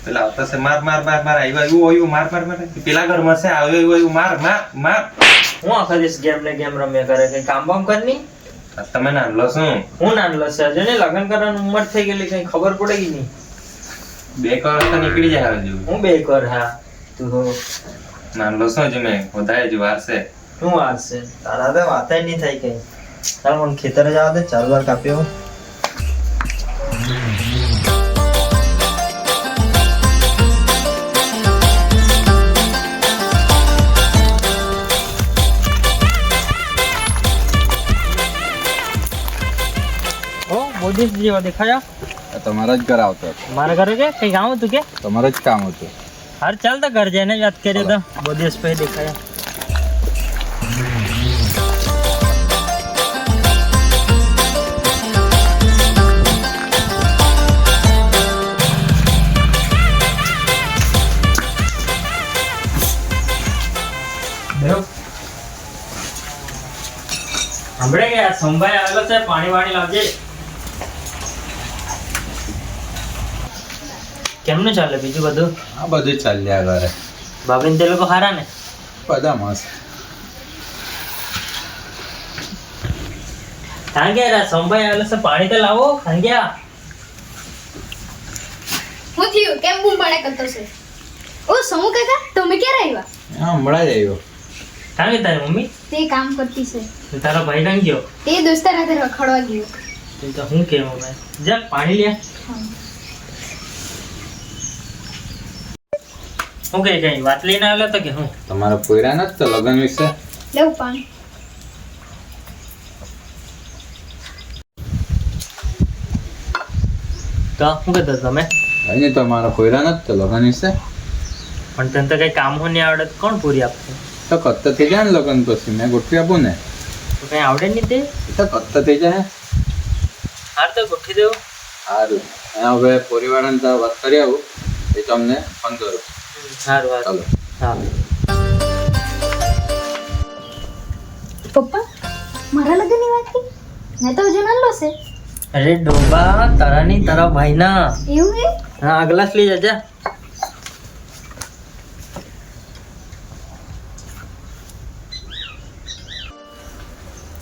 પેલા આવતા છે માર માર માર માર આવ્યું માર માર માર પેલા ઘરમાં છે આવ્યું માર માર માર હું આખા દિવસ ગેમ ને ગેમ રમ્યા કરે કઈ કામ બામ કરની તમે નાનલો શું હું નાનલો છે હજુ ને લગ્ન કરવાની ઉંમર થઈ ગયેલી કઈ ખબર પડે કે નહીં 2 કરોડ તો નીકળી જાય હજુ હું 2 કર હા તું નાનલો શું જ મેં વધારે જ વાર છે શું વાર છે તારા તો વાત જ નહીં થાય કઈ ચાલ મને ખેતર જવા દે 4 વાર કાપ્યો મોદી જેવા દેખાયા તમારા જ ઘર આવતો હતો મારા ઘરે કે કઈ કામ હતું કે તમારું જ કામ હતું હાર ચાલ તો ઘર જઈને વાત કરીએ તો બહુ દિવસ પછી દેખાયા હમણે ગયા સંભાઈ આવેલો છે પાણી વાણી લાવજે કેમનું ચાલે બીજું બધું આ બધું ચાલ્યા ઘરે બાબરીન તે લોકો હારા ને બધા મસ્ત ખાન ગયા સંભાઈ આવેલો છે પાણી તો લાવો ખાન ગયા હું થયું કેમ બૂમ પાડે કરતો છે ઓ સમુ કાકા તમે ક્યારે આવ્યા હા હમણાં જ આવ્યો ખાન ગયા તારી મમ્મી તે કામ કરતી છે તો તારો ભાઈ કાં ગયો તે દોસ્તાર હાથે રખડવા ગયો તે તો હું કેમ હવે જા પાણી લે હું કઈ વાત લઈને આવેલો તો કે હું તમારા પોયરા નથી તો લગ્ન વિશે લેવું પાણી તો શું કહેતો તમે નહીં તમારા પોયરા નથી તો લગ્ન વિશે પણ તને તો કઈ કામ હો નહીં આવડે તો કોણ પૂરી આપશે તો કત્તા થઈ જાય ને લગ્ન પછી મેં ગોઠવી આપું ને તો કઈ આવડે નહીં તે તો કત્તા થઈ જાય હાર તો ગોઠવી દેવું સારું હવે પરિવારને તો વાત કરી આવું એ તમને ફોન કરું સારું ચાલો હા પપ્પા મારા લગ્નની વાત થઈ મેં તો હજુ નાનલો છે અરે ડોબા તારા નહીં તારા ભાઈના એવું હે હા આ ગ્લાસ લઈ જા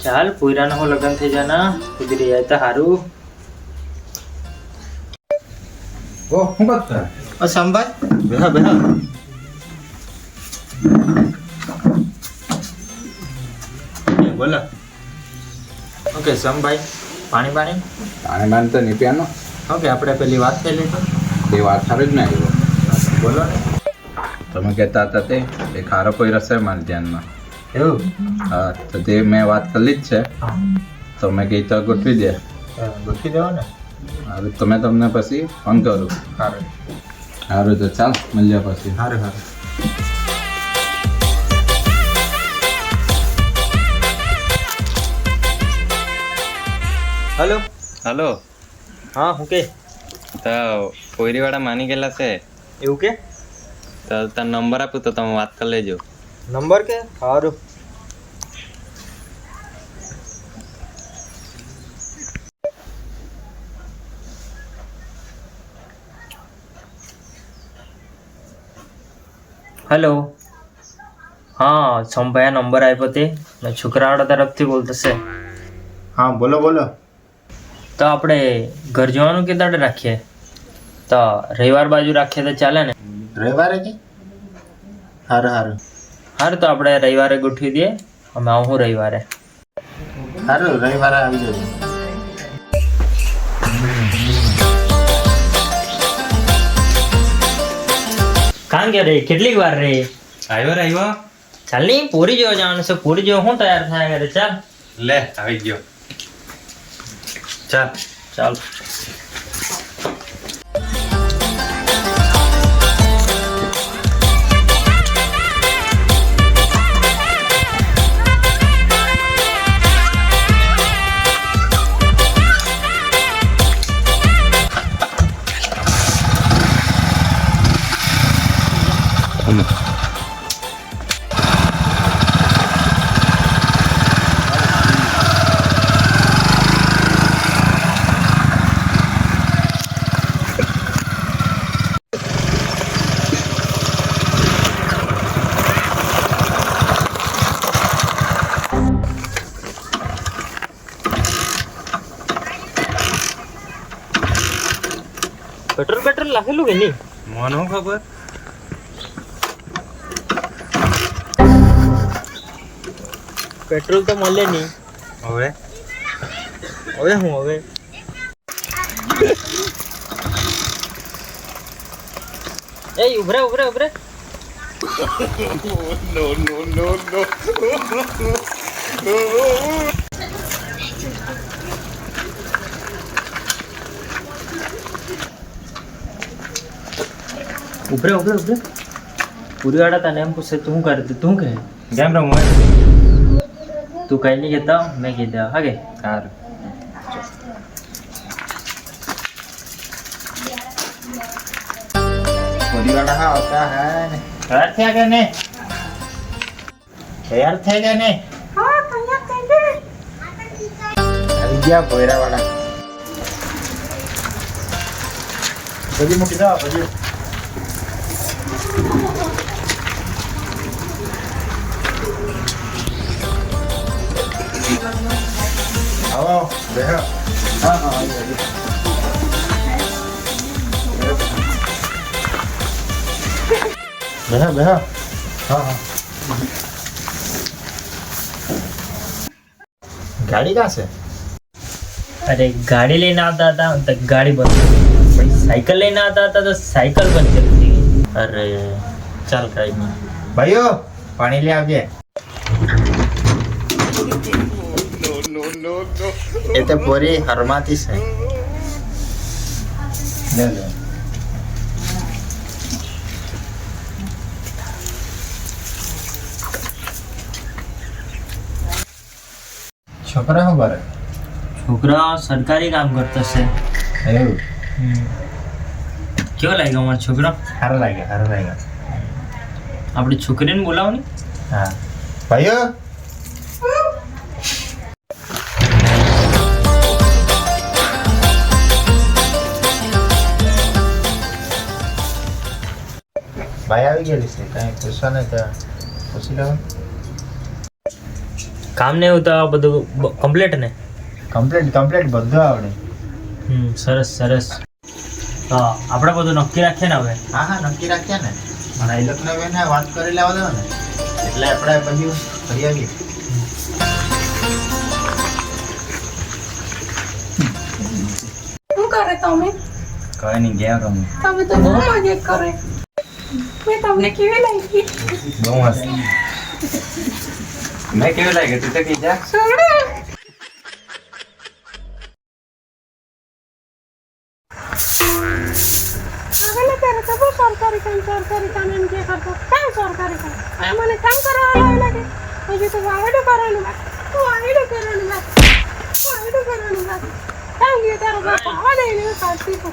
ચાલ પોયરાનો હો લગ્ન થઈ જાના કુદરી જાય તો હારું ઓ શું કરતા સંભાઈ બેહા બેહા બોલો ઓકે સંભાઈ પાણી પાણી પાણી બાણી તો નહીં પીવાનો ઓકે આપણે પેલી વાત કરી લીધી એ વાત સારું જ ને આવ્યો બોલો ને તમે કહેતા હતા તે એ ખારો કોઈ રસે મારા ધ્યાનમાં એવું હા તો તે મેં વાત કરી જ છે તો મેં કહી તો ગોઠવી દે ગોઠવી દેવો ને સારું તો મેં તમને પછી ફોન કરું સારું સારું તો ચાલ મળ્યા પછી સારું સારું હલો હાલો હા હું કે તો પોયરીવાળા માની ગયેલા છે એવું કે તો તને નંબર આપું તો તમે વાત કરી લેજો નંબર કે સારું હેલો હા સંભાઈ નંબર આપ્યો તે મેં છોકરાવાળા તરફથી બોલતો છે હા બોલો બોલો તો આપણે ઘર જવાનું કે દાડે રાખીએ તો રવિવાર બાજુ રાખીએ તો ચાલે ને રવિવારે કે સારું સારું સારું તો આપણે રવિવારે ગોઠવી દઈએ અમે આવું રવિવારે સારું રવિવારે આવી જજો કાં કે રે કેટલીક વાર રે આવ્યો ચાલ નહીં પૂરી જેવો જવાનું છે પૂરી જેવો હું તૈયાર થાય કરે ચાલ લે આવી ગયો ચાલ ચાલ પેટ્રોલ લખેલું કે નહીં? મને શું ખબર? પેટ્રોલ તો મળે નહીં. હવે હવે હું હવે એ ઉભરે ઉભરે ઉભરે. ઉભરે ઉભરે ઉભરે. પૂરી વાળા તને એમ પૂછે તું કરે તું કહે કેમ રમવું? તું કઈ નહીં કહેતા મેં કીધા હા કે સારું. परिवार हाँ होता है ने तैयार थे क्या ने तैयार थे क्या ने हाँ तैयार थे अभी क्या पोयरा वाला बजी मुकी दा बजी आओ देखो हाँ हाँ बेहा बेहा हाँ हाँ गाड़ी कहाँ से अरे गाड़ी लेने आता था तो गाड़ी बंद हो गई। भाई साइकिल लेने आता था तो साइकिल बंद चलती गई। अरे चल कहीं नहीं भाइयों पानी ले आगे ये तो पूरी हरमाती से ले ले छोकरा हूँ बारे છોકરા સરકારી કામ કરતો છે. એવું કેવો લાગ્યો અમારો છોકરો? સારો લાગ્યો આપણી છોકરીને બોલાવો ને. हाँ भाइयों ભાઈ આવી ગયેલી છે કઈ પૂછવા નહીં તો પૂછી લો કામ ને એવું તો આ બધું કમ્પ્લીટ ને? કમ્પ્લીટ બધું આવડે સરસ સરસ. તો આપણે બધું નક્કી રાખીએ ને હવે. હા હા નક્કી રાખ્યા ને અને એ લોકોને બેને વાત કરી લેવા દો ને એટલે આપણે બધું કરી આવીએ શું કરે તમે? કઈ નહીં ગયા રમવું. તમે તો બહુ મજા કરે. મેં તમને કેવી લાગી? બહુ મસ્ત. મેં કેવું લાગે તું તો કહી જા. છોડો. આગળ કરે તો બહુ સરકારી કામ એમ કે કરતો. કામ સરકારી કામ. આ મને કામ કરવા લાગે. હજુ તો વાવેડું કરવાનું બાકી. કામ ગયો તારો બાપ આવા દે ને કાઢતી તો.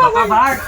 બાપા ભાગ.